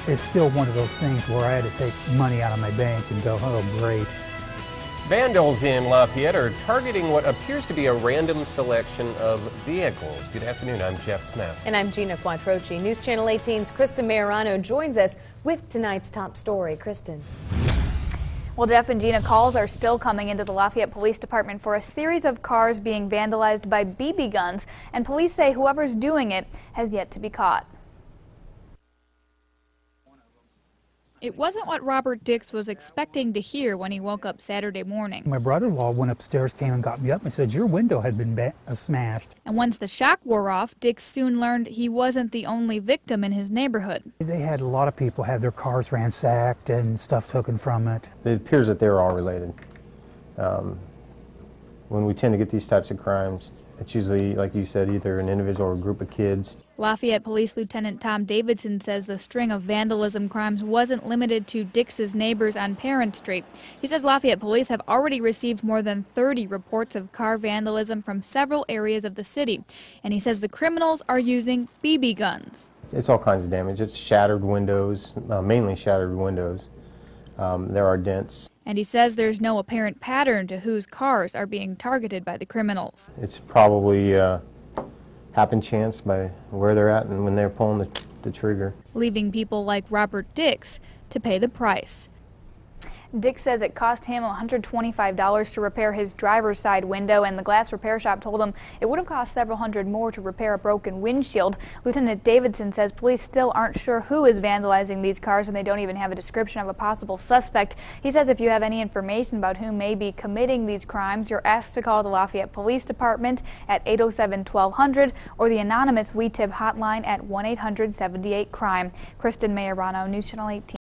it's still one of those things where I had to take money out of my bank and go, oh, great. Vandals in Lafayette are targeting what appears to be a random selection of vehicles. Good afternoon, I'm Jeff Smith. And I'm Gina Quattrochi. News Channel 18's Kristen Majorano joins us with tonight's top story. Kristen. Well, Jeff and Gina, calls are still coming into the Lafayette Police Department for a series of cars being vandalized by BB guns, and police say whoever's doing it has yet to be caught. It wasn't what Robert Dix was expecting to hear when he woke up Saturday morning. My brother-in-law went upstairs, came and got me up and said, your window had been smashed. And once the shock wore off, Dix soon learned he wasn't the only victim in his neighborhood. They had a lot of people have their cars ransacked and stuff taken from it. It appears that they're all related. When we tend to get these types of crimes, it's usually, like you said, either an individual or a group of kids. Lafayette Police Lieutenant Tom Davidson says the string of vandalism crimes wasn't limited to Dix's neighbors on Parent Street. He says Lafayette police have already received more than 30 reports of car vandalism from several areas of the city. And he says the criminals are using BB guns. It's all kinds of damage. It's shattered windows, mainly shattered windows. There are dents. And he says there's no apparent pattern to whose cars are being targeted by the criminals. It's probably happen chance by where they're at and when they're pulling the trigger. Leaving people like Robert Dix to pay the price. Dix says it cost him $125 to repair his driver's side window, and the glass repair shop told him it would have cost several hundred more to repair a broken windshield. Lieutenant Davidson says police still aren't sure who is vandalizing these cars, and they don't even have a description of a possible suspect. He says if you have any information about who may be committing these crimes, you're asked to call the Lafayette Police Department at 807-1200 or the anonymous WeTip hotline at 1-800-78-CRIME. Kristen Majorano, News Channel 18.